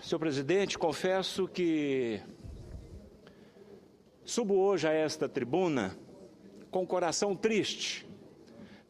Senhor presidente, confesso que subo hoje a esta tribuna com o coração triste.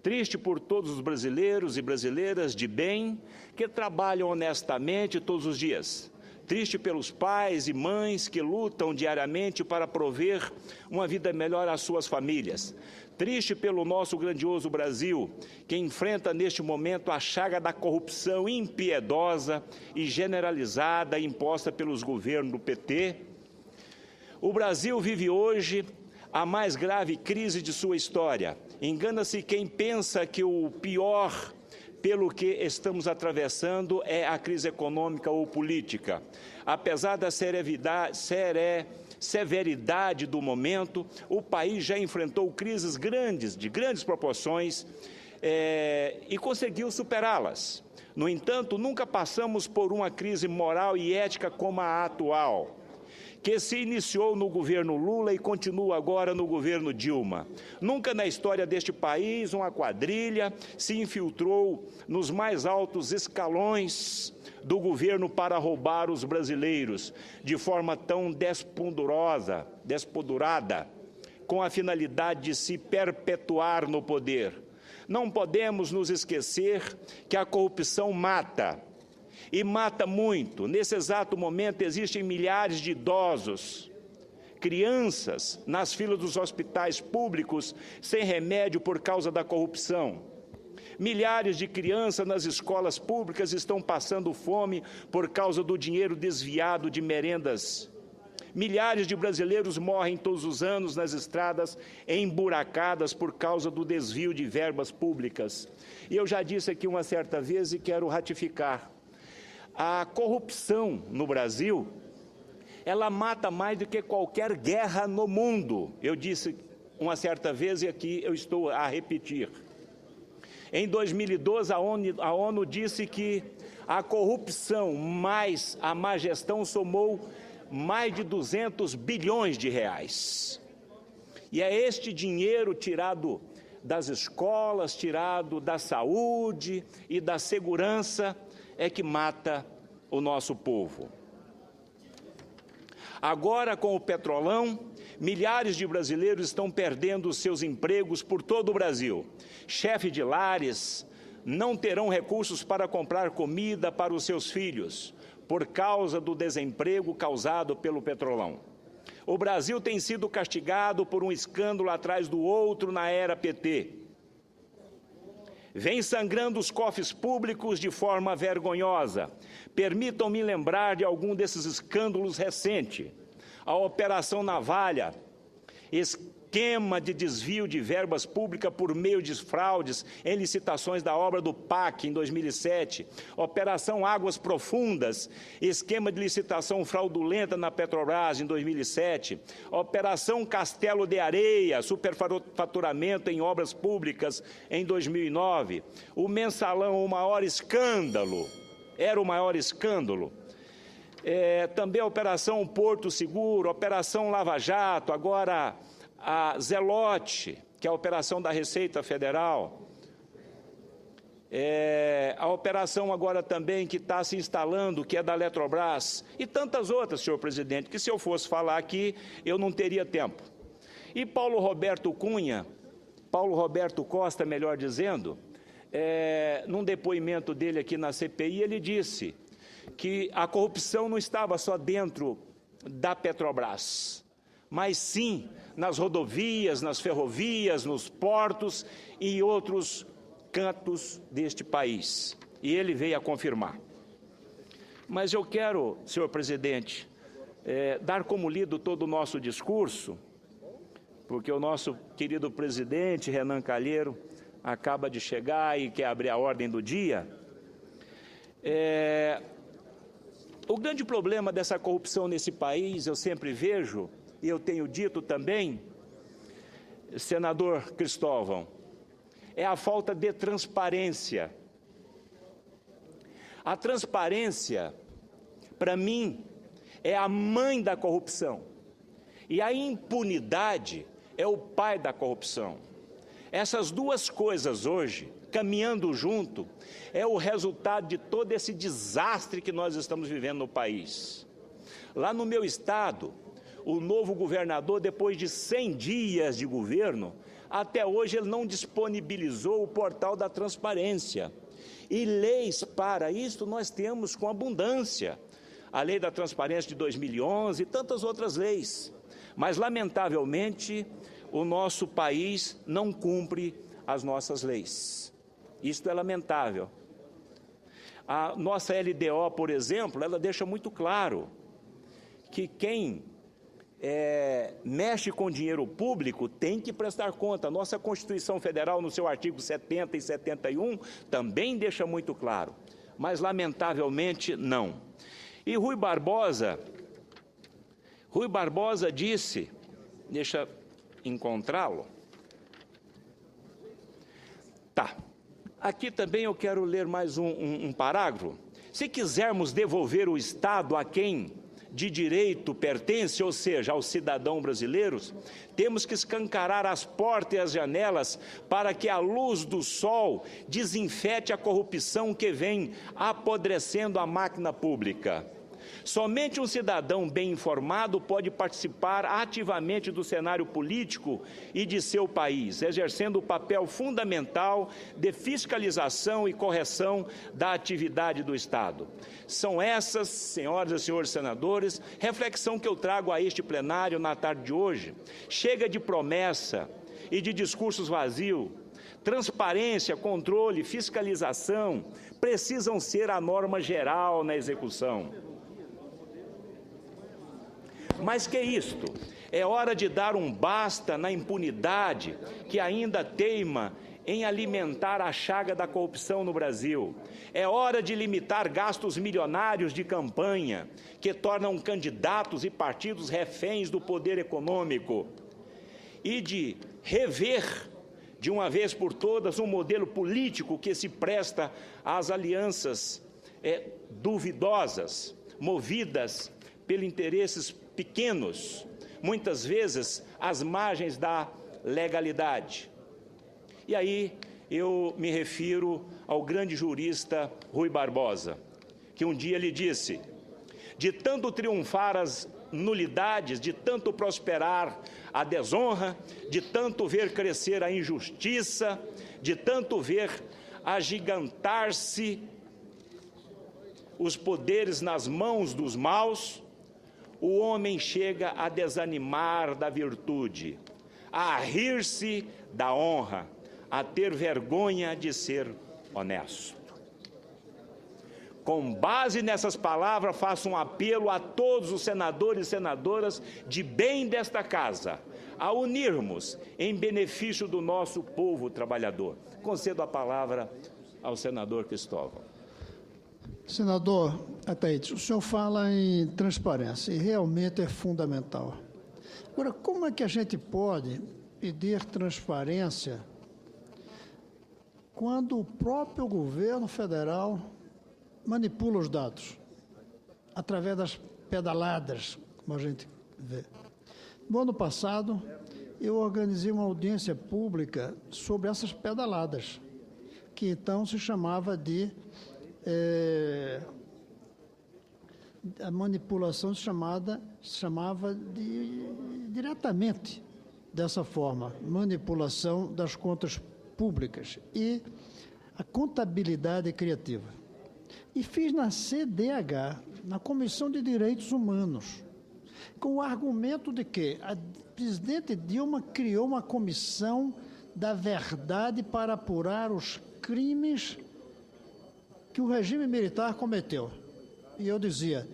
Triste por todos os brasileiros e brasileiras de bem que trabalham honestamente todos os dias. Triste pelos pais e mães que lutam diariamente para prover uma vida melhor às suas famílias. Triste pelo nosso grandioso Brasil, que enfrenta neste momento a chaga da corrupção impiedosa e generalizada imposta pelos governos do PT. O Brasil vive hoje a mais grave crise de sua história. Engana-se quem pensa que o pior pelo que estamos atravessando é a crise econômica ou política. Apesar da severidade do momento, o país já enfrentou crises de grandes proporções e conseguiu superá-las. No entanto, nunca passamos por uma crise moral e ética como a atual, que se iniciou no governo Lula e continua agora no governo Dilma. Nunca na história deste país uma quadrilha se infiltrou nos mais altos escalões do governo para roubar os brasileiros de forma tão despodurada, com a finalidade de se perpetuar no poder. Não podemos nos esquecer que a corrupção mata. E mata muito. Nesse exato momento existem milhares de idosos, crianças nas filas dos hospitais públicos sem remédio por causa da corrupção. Milhares de crianças nas escolas públicas estão passando fome por causa do dinheiro desviado de merendas. Milhares de brasileiros morrem todos os anos nas estradas emburacadas por causa do desvio de verbas públicas. E eu já disse aqui uma certa vez e quero ratificar. A corrupção no Brasil, ela mata mais do que qualquer guerra no mundo. Eu disse uma certa vez e aqui eu estou a repetir. Em 2012, a ONU disse que a corrupção mais a má gestão somou mais de 200 bilhões de reais. E é este dinheiro tirado das escolas, tirado da saúde e da segurança, é que mata o nosso povo. Agora, com o Petrolão, milhares de brasileiros estão perdendo seus empregos por todo o Brasil. Chefes de lares não terão recursos para comprar comida para os seus filhos, por causa do desemprego causado pelo Petrolão. O Brasil tem sido castigado por um escândalo atrás do outro na era PT. Vem sangrando os cofres públicos de forma vergonhosa. Permitam-me lembrar de algum desses escândalos recentes. A Operação Navalha, esquema de desvio de verbas públicas por meio de fraudes em licitações da obra do PAC em 2007. Operação Águas Profundas, esquema de licitação fraudulenta na Petrobras em 2007. Operação Castelo de Areia, superfaturamento em obras públicas em 2009. O Mensalão, o maior escândalo, era o maior escândalo. Também a Operação Porto Seguro, Operação Lava Jato, agora a Zelote, que é a operação da Receita Federal, a operação agora também que está se instalando, que é da Eletrobras, e tantas outras, senhor presidente, que se eu fosse falar aqui, eu não teria tempo. E Paulo Roberto Costa, melhor dizendo, num depoimento dele aqui na CPI, ele disse que a corrupção não estava só dentro da Petrobras, mas sim nas rodovias, nas ferrovias, nos portos e outros cantos deste país. E ele veio a confirmar. Mas eu quero, senhor presidente, dar como lido todo o nosso discurso, porque o nosso querido presidente, Renan Calheiro, acaba de chegar e quer abrir a ordem do dia. O grande problema dessa corrupção nesse país, eu sempre vejo, e eu tenho dito também, senador Cristóvão, é a falta de transparência. A transparência, para mim, é a mãe da corrupção. E a impunidade é o pai da corrupção. Essas duas coisas hoje caminhando junto, é o resultado de todo esse desastre que nós estamos vivendo no país. Lá no meu estado, o novo governador, depois de 100 dias de governo, até hoje ele não disponibilizou o portal da transparência. E leis para isso nós temos com abundância. A lei da transparência de 2011 e tantas outras leis. Mas, lamentavelmente, o nosso país não cumpre as nossas leis. Isto é lamentável. A nossa LDO, por exemplo, ela deixa muito claro que quem mexe com dinheiro público tem que prestar conta. A nossa Constituição Federal, no seu artigo 70 e 71, também deixa muito claro. Mas, lamentavelmente, não. E Rui Barbosa disse, deixa encontrá-lo. Tá. Aqui também eu quero ler mais um parágrafo. Se quisermos devolver o Estado a quem de direito pertence, ou seja, aos cidadãos brasileiros, temos que escancarar as portas e as janelas para que a luz do sol desinfete a corrupção que vem apodrecendo a máquina pública. Somente um cidadão bem informado pode participar ativamente do cenário político e de seu país, exercendo o papel fundamental de fiscalização e correção da atividade do Estado. São essas, senhoras e senhores senadores, reflexão que eu trago a este plenário na tarde de hoje. Chega de promessa e de discursos vazios. Transparência, controle, fiscalização precisam ser a norma geral na execução. Mas que isto? É hora de dar um basta na impunidade que ainda teima em alimentar a chaga da corrupção no Brasil. É hora de limitar gastos milionários de campanha que tornam candidatos e partidos reféns do poder econômico e de rever, de uma vez por todas, um modelo político que se presta às alianças duvidosas, movidas pelos interesses pequenos, muitas vezes às margens da legalidade. E aí eu me refiro ao grande jurista Rui Barbosa, que um dia lhe disse: de tanto triunfar as nulidades, de tanto prosperar a desonra, de tanto ver crescer a injustiça, de tanto ver agigantar-se os poderes nas mãos dos maus, o homem chega a desanimar da virtude, a rir-se da honra, a ter vergonha de ser honesto. Com base nessas palavras, faço um apelo a todos os senadores e senadoras de bem desta casa, a unirmos em benefício do nosso povo trabalhador. Concedo a palavra ao senador Cristóvão. Senador Ataídes, o senhor fala em transparência e realmente é fundamental. Agora, como é que a gente pode pedir transparência quando o próprio governo federal manipula os dados através das pedaladas, como a gente vê? No ano passado, eu organizei uma audiência pública sobre essas pedaladas, que então se chamava de a manipulação se chamava diretamente dessa forma, manipulação das contas públicas e a contabilidade criativa. E fiz na CDH, na Comissão de Direitos Humanos, com o argumento de que a presidente Dilma criou uma comissão da verdade para apurar os crimes que o regime militar cometeu. E eu dizia,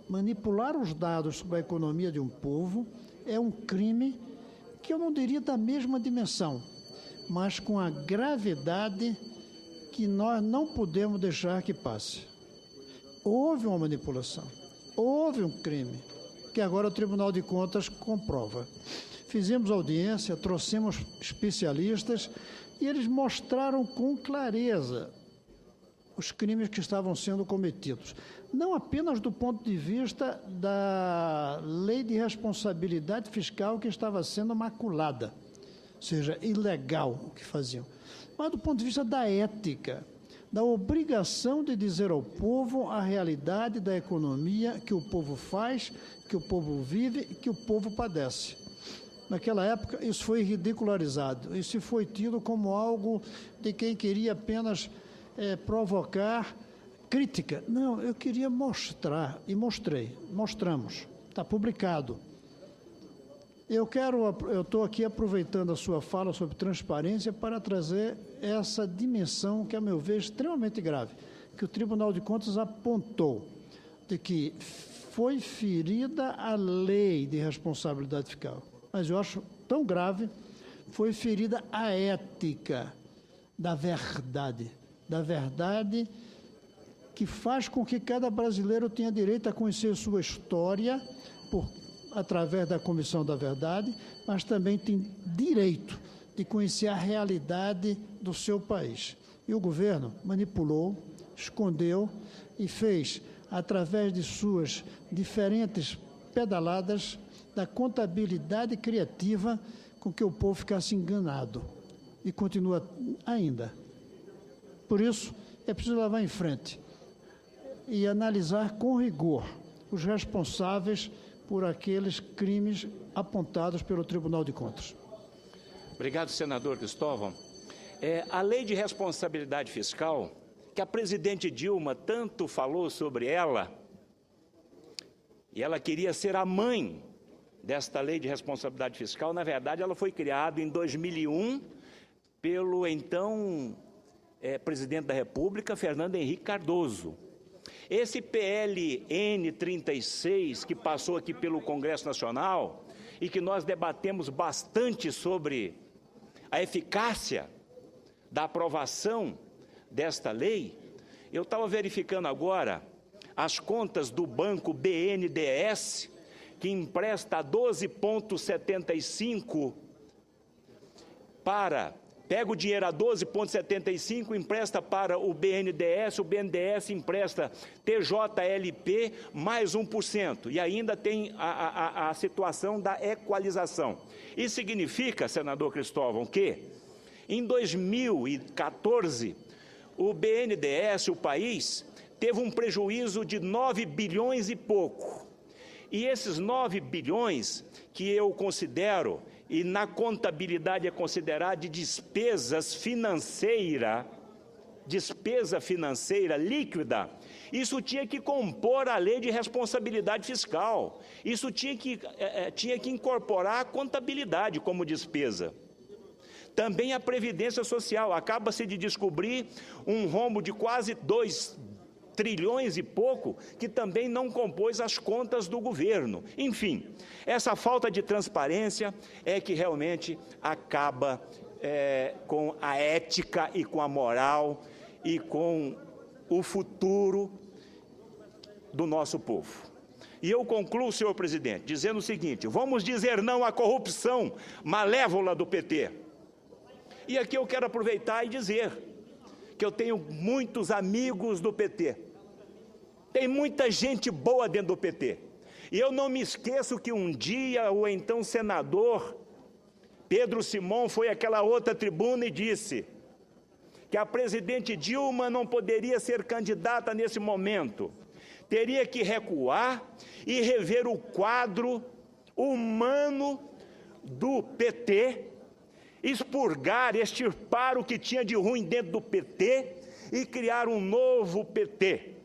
manipular os dados sobre a economia de um povo é um crime que eu não diria da mesma dimensão, mas com a gravidade que nós não podemos deixar que passe. Houve uma manipulação, houve um crime, que agora o Tribunal de Contas comprova. Fizemos audiência, trouxemos especialistas e eles mostraram com clareza os crimes que estavam sendo cometidos. Não apenas do ponto de vista da lei de responsabilidade fiscal que estava sendo maculada, seja, ilegal o que faziam, mas do ponto de vista da ética, da obrigação de dizer ao povo a realidade da economia que o povo faz, que o povo vive e que o povo padece. Naquela época, isso foi ridicularizado, isso foi tido como algo de quem queria apenas provocar crítica. Não, eu queria mostrar, e mostramos, está publicado. Eu estou aqui aproveitando a sua fala sobre transparência para trazer essa dimensão que, a meu ver, é extremamente grave, que o Tribunal de Contas apontou, de que foi ferida a lei de responsabilidade fiscal. Mas eu acho tão grave, foi ferida a ética da verdade que faz com que cada brasileiro tenha direito a conhecer sua história através da Comissão da Verdade, mas também tem direito de conhecer a realidade do seu país. E o governo manipulou, escondeu e fez, através de suas diferentes pedaladas, da contabilidade criativa com que o povo ficasse enganado. E continua ainda. Por isso, é preciso levar em frente e analisar com rigor os responsáveis por aqueles crimes apontados pelo Tribunal de Contas. Obrigado, senador Cristóvão. A lei de responsabilidade fiscal, que a presidente Dilma tanto falou sobre ela, e ela queria ser a mãe desta lei de responsabilidade fiscal, na verdade, ela foi criada em 2001 pelo então presidente da República, Fernando Henrique Cardoso. Esse PLN 36, que passou aqui pelo Congresso Nacional e que nós debatemos bastante sobre a eficácia da aprovação desta lei, eu estava verificando agora as contas do banco BNDES, que empresta 12,75 pega o dinheiro a 12,75, empresta para o BNDES empresta TJLP mais 1%, e ainda tem a situação da equalização. Isso significa, senador Cristóvão, que em 2014, o BNDES, o país, teve um prejuízo de 9 bilhões e pouco. E esses 9 bilhões, que eu considero, e na contabilidade é considerado de despesa financeira líquida, isso tinha que compor a lei de responsabilidade fiscal. Isso tinha que incorporar a contabilidade como despesa. Também a Previdência Social. Acaba-se de descobrir um rombo de quase 2 trilhões e pouco, que também não compôs as contas do governo. Enfim, essa falta de transparência é que realmente acaba com a ética e com a moral e com o futuro do nosso povo. E eu concluo, senhor presidente, dizendo o seguinte: vamos dizer não à corrupção malévola do PT. E aqui eu quero aproveitar e dizer que eu tenho muitos amigos do PT. Tem muita gente boa dentro do PT. E eu não me esqueço que um dia o então senador Pedro Simon foi àquela outra tribuna e disse que a presidente Dilma não poderia ser candidata nesse momento. Teria que recuar e rever o quadro humano do PT, expurgar, extirpar o que tinha de ruim dentro do PT e criar um novo PT.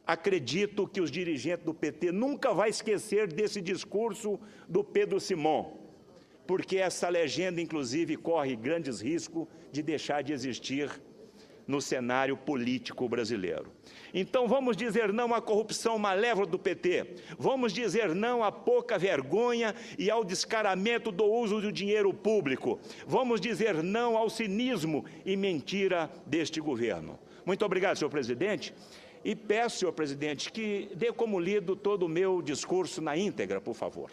Acredito que os dirigentes do PT nunca vão esquecer desse discurso do Pedro Simon, porque essa legenda, inclusive, corre grandes riscos de deixar de existir no cenário político brasileiro. Então, vamos dizer não à corrupção malévola do PT, vamos dizer não à pouca vergonha e ao descaramento do uso do dinheiro público, vamos dizer não ao cinismo e mentira deste governo. Muito obrigado, senhor presidente. E peço, senhor presidente, que dê como lido todo o meu discurso na íntegra, por favor.